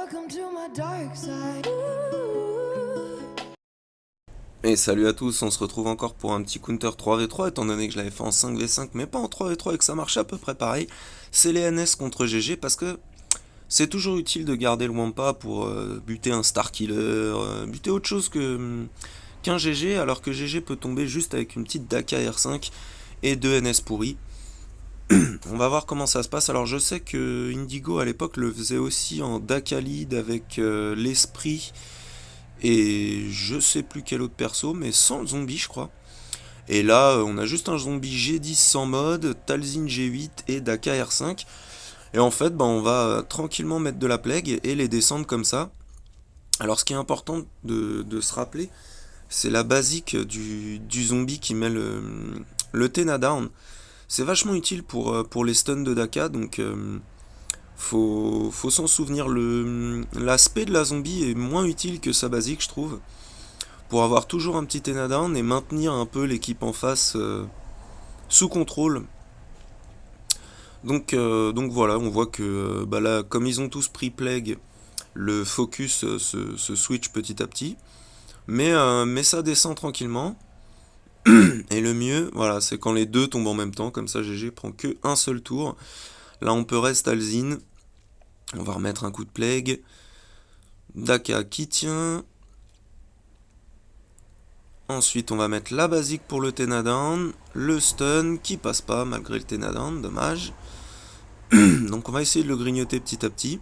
Welcome to my dark side. Et salut à tous, on se retrouve encore pour un petit counter 3v3, étant donné que je l'avais fait en 5v5, mais pas en 3v3 et que ça marche à peu près pareil. C'est les NS contre GG, parce que c'est toujours utile de garder le Wampa pour buter un Star Killer, buter autre chose qu'un GG, alors que GG peut tomber juste avec une petite Daka R5 et deux NS pourris. On va voir comment ça se passe. Alors je sais que Indigo à l'époque le faisait aussi en Daka lead avec l'esprit et je sais plus quel autre perso, mais sans le zombie je crois. Et là on a juste un zombie G10 sans mode, Talzin G8 et Daka R5. Et en fait on va tranquillement mettre de la plague et les descendre comme ça. Alors ce qui est important de se rappeler, c'est la basique du zombie qui met le Tena down. C'est vachement utile pour les stuns de Daka, donc faut s'en souvenir. L'aspect de la zombie est moins utile que sa basique, je trouve, pour avoir toujours un petit Tena down et maintenir un peu l'équipe en face sous contrôle. Donc voilà, on voit que bah là, comme ils ont tous pris Plague, le focus se switch petit à petit. Mais ça descend tranquillement. Et le mieux, voilà, c'est quand les deux tombent en même temps, comme ça GG prend que un seul tour. Là on peut rester Alzin. On va remettre un coup de plague. Daka qui tient. Ensuite on va mettre la basique pour le Tena down. Le stun qui passe pas malgré le Tena down, dommage. Donc on va essayer de le grignoter petit à petit.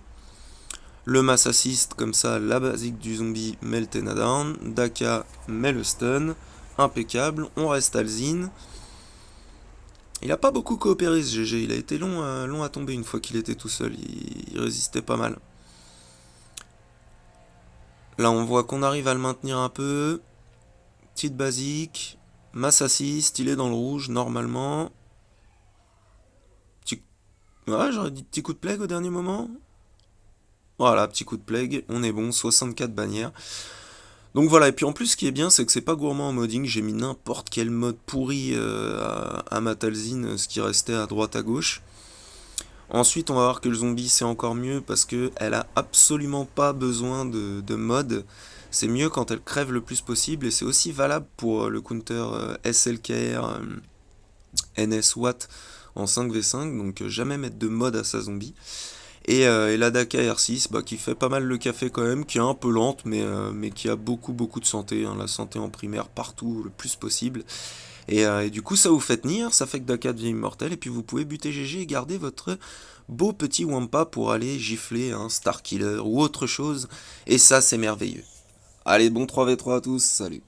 Le mass assist, comme ça la basique du zombie met le Tena down. Daka met le stun. Impeccable, on reste Alzin. Il a pas beaucoup coopéré ce GG, il a été long à tomber une fois qu'il était tout seul, il résistait pas mal. Là on voit qu'on arrive à le maintenir un peu. Petite basique. Mass assist, il est dans le rouge normalement. Petit... Ouais, j'aurais dit petit coup de plague au dernier moment. Voilà, petit coup de plague, on est bon, 64 bannières. Donc voilà, et puis en plus ce qui est bien c'est que c'est pas gourmand en modding, j'ai mis n'importe quel mode pourri à ma Talzin, ce qui restait à droite à gauche. Ensuite, on va voir que le zombie c'est encore mieux parce qu'elle a absolument pas besoin de mod. C'est mieux quand elle crève le plus possible et c'est aussi valable pour le counter SLKR NS Watt en 5v5. Donc jamais mettre de mod à sa zombie. Et la Daka R6 bah, qui fait pas mal le café quand même, qui est un peu lente mais qui a beaucoup de santé. Hein, la santé en primaire partout le plus possible. Et du coup, ça vous fait tenir, ça fait que Daka devient immortel, et puis vous pouvez buter GG et garder votre beau petit Wampa pour aller gifler un Star Killer ou autre chose, et ça, c'est merveilleux. Allez, bon 3v3 à tous, salut.